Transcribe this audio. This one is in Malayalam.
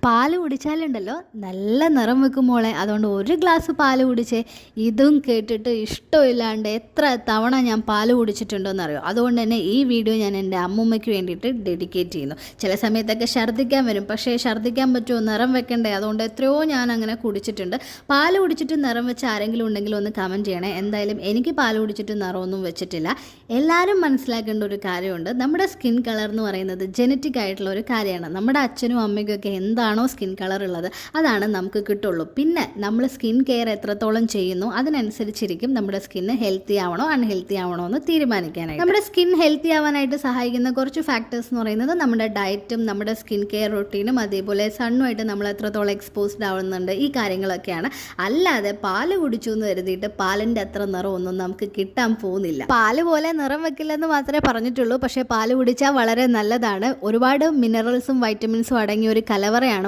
പാല് കുടിച്ചാലുണ്ടല്ലോ നല്ല നിറം വെക്കും മോളെ. അതുകൊണ്ട് ഒരു ഗ്ലാസ് പാല് കുടിച്ചേ. ഇതും കേട്ടിട്ട് ഇഷ്ടമില്ലാണ്ട് എത്ര തവണ ഞാൻ പാല് കുടിച്ചിട്ടുണ്ടോയെന്ന് അറിയോ. അതുകൊണ്ട് തന്നെ ഈ വീഡിയോ ഞാൻ എൻ്റെ അമ്മൂമ്മയ്ക്ക് വേണ്ടിയിട്ട് ഡെഡിക്കേറ്റ് ചെയ്യുന്നു. ചില സമയത്തൊക്കെ ഛർദ്ദിക്കാൻ വരും, പക്ഷേ ഛർദ്ദിക്കാൻ പറ്റുമോ, നിറം വെക്കണ്ടേ. അതുകൊണ്ട് എത്രയോ ഞാൻ അങ്ങനെ കുടിച്ചിട്ടുണ്ട്. പാല് കുടിച്ചിട്ട് നിറം വെച്ച ആരെങ്കിലും ഉണ്ടെങ്കിൽ ഒന്ന് കമൻറ്റ് ചെയ്യണേ. എന്തായാലും എനിക്ക് പാല് കുടിച്ചിട്ട് നിറമൊന്നും വെച്ചിട്ടില്ല. എല്ലാവരും മനസ്സിലാക്കേണ്ട ഒരു കാര്യമുണ്ട്, നമ്മുടെ സ്കിൻ കളർ എന്ന് പറയുന്നത് ജനറ്റിക് ആയിട്ടുള്ള ഒരു കാര്യമാണ്. നമ്മുടെ അച്ഛനും അമ്മയ്ക്കൊക്കെ എന്താണോ സ്കിൻ കളർ ഉള്ളത് അതാണ് നമുക്ക് കിട്ടുള്ളൂ. പിന്നെ നമ്മൾ സ്കിൻ കെയർ എത്രത്തോളം ചെയ്യുന്നു അതിനനുസരിച്ചിരിക്കും നമ്മുടെ സ്കിന്ന് ഹെൽത്തി ആവണോ അൺഹെൽത്തി ആവണോ എന്ന് തീരുമാനിക്കാനായിട്ട്. നമ്മുടെ സ്കിൻ ഹെൽത്തി ആവാനായിട്ട് സഹായിക്കുന്ന കുറച്ച് ഫാക്ടേഴ്സ് എന്ന് പറയുന്നത് നമ്മുടെ ഡയറ്റും നമ്മുടെ സ്കിൻ കെയർ റൊട്ടീനും അതേപോലെ സണ്ണുമായിട്ട് നമ്മൾ എത്രത്തോളം എക്സ്പോസ്ഡ് ആവുന്നുണ്ട്, ഈ കാര്യങ്ങളൊക്കെയാണ്. അല്ലാതെ പാല് കുടിച്ചു എന്ന് കരുതിയിട്ട് പാലിൻ്റെ അത്ര നിറമൊന്നും നമുക്ക് കിട്ടാൻ പോകുന്നില്ല. പാല് പോലെ നിറം വെക്കില്ലെന്ന് മാത്രമേ പറഞ്ഞിട്ടുള്ളൂ. പക്ഷേ പാല് കുടിച്ചാൽ വളരെ നല്ലതാണ്. ഒരുപാട് മിനറൽസും വൈറ്റമിൻസും അടങ്ങിയ ഒരു കലവറയാണ്